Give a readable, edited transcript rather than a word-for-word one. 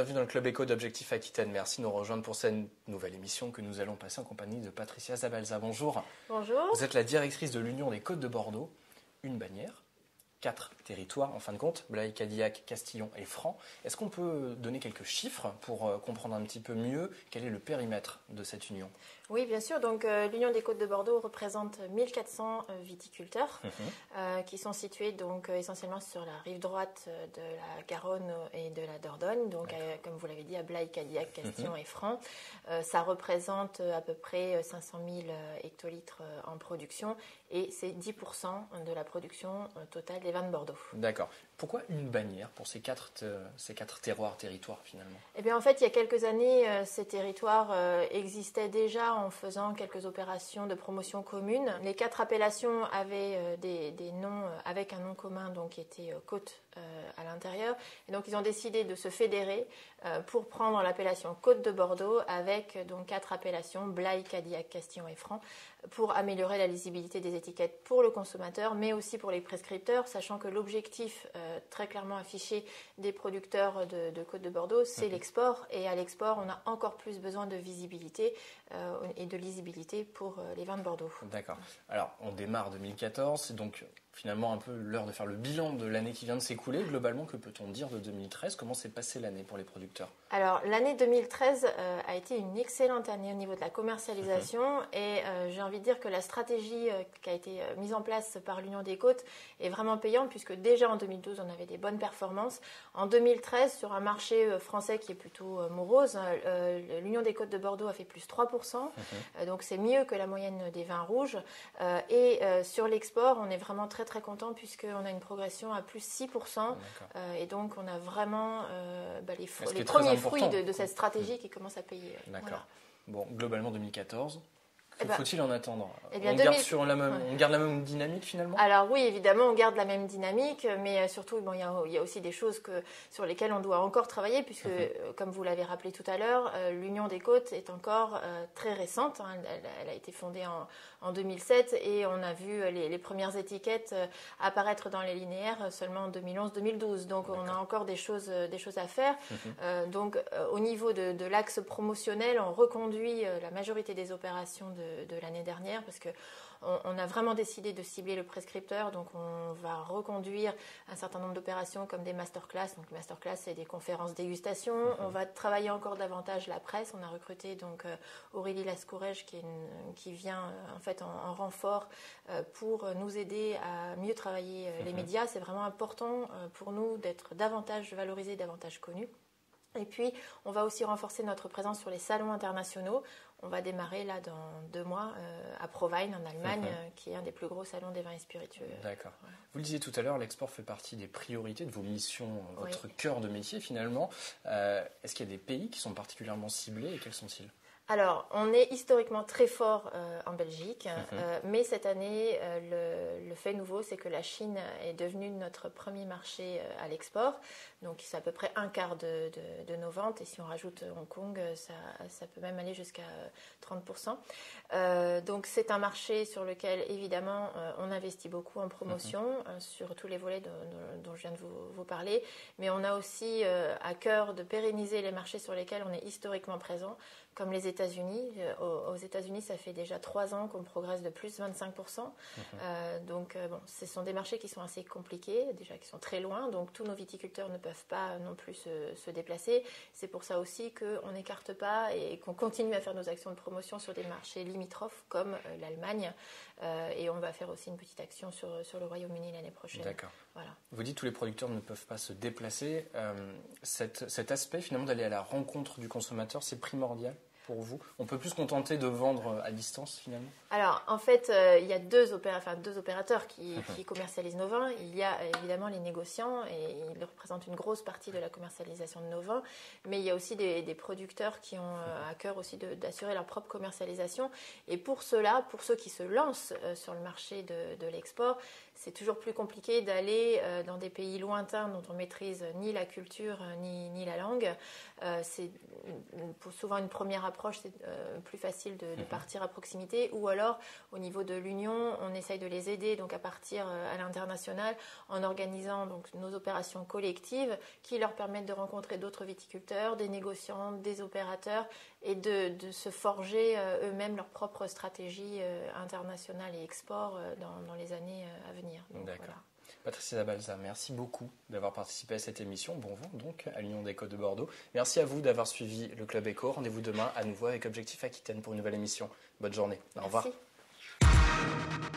bienvenue dans le Club Éco d'Objectif Aquitaine. Merci de nous rejoindre pour cette nouvelle émission que nous allons passer en compagnie de Patricia Zabalza. Bonjour. Bonjour. Vous êtes la directrice de l'Union des Côtes de Bordeaux, une bannière, 4 territoires en fin de compte, Blaye, Cadillac, Castillon et Franc. Est-ce qu'on peut donner quelques chiffres pour comprendre un petit peu mieux quel est le périmètre de cette union ? Oui, bien sûr. Donc, l'Union des Côtes de Bordeaux représente 1400 viticulteurs qui sont situés donc, essentiellement sur la rive droite de la Garonne et de la Dordogne. Donc, comme vous l'avez dit, à Blaye, Cadillac, Castillon et Franc. Ça représente à peu près 500 000 hectolitres en production et c'est 10% de la production totale des vins de Bordeaux. D'accord. Pourquoi une bannière pour ces quatre territoires finalement ? Eh bien, en fait, il y a quelques années, ces territoires existaient déjà en faisant quelques opérations de promotion commune. Les 4 appellations avaient des noms avec un nom commun, donc qui était Côte à l'intérieur. Et donc, ils ont décidé de se fédérer pour prendre l'appellation Côte de Bordeaux avec donc 4 appellations, Blaye, Cadillac, Castillon et Franc, pour améliorer la lisibilité des étiquettes pour le consommateur, mais aussi pour les prescripteurs, sachant que l'objectif très clairement affiché des producteurs de Côte de Bordeaux, c'est l'export. Et à l'export, on a encore plus besoin de visibilité et de lisibilité pour les vins de Bordeaux. D'accord. Alors, on démarre 2014, c'est donc finalement un peu l'heure de faire le bilan de l'année qui vient de s'écouler. Globalement, que peut-on dire de 2013 ? Comment s'est passée l'année pour les producteurs ? Alors, l'année 2013 a été une excellente année au niveau de la commercialisation et j'ai envie de dire que la stratégie qui a été mise en place par l'Union des Côtes est vraiment payante puisque déjà en 2012, on avait des bonnes performances. En 2013, sur un marché français qui est plutôt morose, l'Union des Côtes de Bordeaux a fait plus 3%, donc c'est mieux que la moyenne des vins rouges. Et sur l'export, on est vraiment très très content puisqu'on a une progression à plus 6%. Et donc, on a vraiment les premiers fruits de cette stratégie qui commence à payer. D'accord. Voilà. Bon, globalement 2014, que faut-il en attendre ? Eh bien, on garde la même dynamique finalement ? Alors oui, évidemment, on garde la même dynamique, mais surtout, il y a aussi des choses sur lesquelles on doit encore travailler, puisque, comme vous l'avez rappelé tout à l'heure, l'Union des Côtes est encore très récente. Elle a été fondée en 2007 et on a vu les premières étiquettes apparaître dans les linéaires seulement en 2011-2012. Donc, on a encore des choses à faire. Donc, au niveau de l'axe promotionnel, on reconduit la majorité des opérations de l'année dernière, parce que on a vraiment décidé de cibler le prescripteur, donc on va reconduire un certain nombre d'opérations comme des masterclass. Donc masterclass, c'est des conférences dégustation. On va travailler encore davantage la presse. On a recruté donc Aurélie Lascourège qui vient en fait en renfort pour nous aider à mieux travailler les médias. C'est vraiment important pour nous d'être davantage valorisés, davantage connus. Et puis, on va aussi renforcer notre présence sur les salons internationaux. On va démarrer là dans 2 mois à Provine en Allemagne, qui est un des plus gros salons des vins et spiritueux. D'accord. Voilà. Vous le disiez tout à l'heure, l'export fait partie des priorités de vos missions, votre cœur de métier finalement. Est-ce qu'il y a des pays qui sont particulièrement ciblés et quels sont-ils ? Alors, on est historiquement très fort en Belgique, mais cette année, le fait nouveau, c'est que la Chine est devenue notre premier marché à l'export. Donc, c'est à peu près un quart de nos ventes. Et si on rajoute Hong Kong, ça peut même aller jusqu'à 30%. Donc, c'est un marché sur lequel, évidemment, on investit beaucoup en promotion, sur tous les volets dont je viens de vous parler. Mais on a aussi à cœur de pérenniser les marchés sur lesquels on est historiquement présent, comme les États-Unis. Aux États-Unis, ça fait déjà 3 ans qu'on progresse de plus 25%. Donc, ce sont des marchés qui sont assez compliqués, déjà qui sont très loin. Donc, tous nos viticulteurs ne peuvent pas non plus se déplacer. C'est pour ça aussi qu'on n'écarte pas et qu'on continue à faire nos actions de promotion sur des marchés limitrophes comme l'Allemagne. Et on va faire aussi une petite action sur le Royaume-Uni l'année prochaine. D'accord. Voilà. Vous dites que tous les producteurs ne peuvent pas se déplacer. Cet aspect, finalement, d'aller à la rencontre du consommateur, c'est primordial pour vous ? On peut plus se contenter de vendre à distance, finalement ? Alors, en fait, il y a deux opérateurs qui commercialisent nos vins. Il y a évidemment les négociants et ils représentent une grosse partie de la commercialisation de nos vins. Mais il y a aussi des producteurs qui ont à cœur aussi d'assurer leur propre commercialisation. Et pour ceux qui se lancent sur le marché de l'export, c'est toujours plus compliqué d'aller dans des pays lointains dont on maîtrise ni la culture ni la langue. C'est souvent une première approche, c'est plus facile de partir à proximité, ou alors au niveau de l'Union, on essaye de les aider donc à partir à l'international en organisant donc nos opérations collectives qui leur permettent de rencontrer d'autres viticulteurs, des négociants, des opérateurs et de se forger eux-mêmes leur propre stratégie internationale et export dans les années à venir. Donc, d'accord. Voilà. Patricia Dabalza, merci beaucoup d'avoir participé à cette émission. Bon vent donc à l'Union des Côtes de Bordeaux. Merci à vous d'avoir suivi le Club Éco. Rendez-vous demain à nouveau avec Objectif Aquitaine pour une nouvelle émission. Bonne journée. Au revoir. Merci.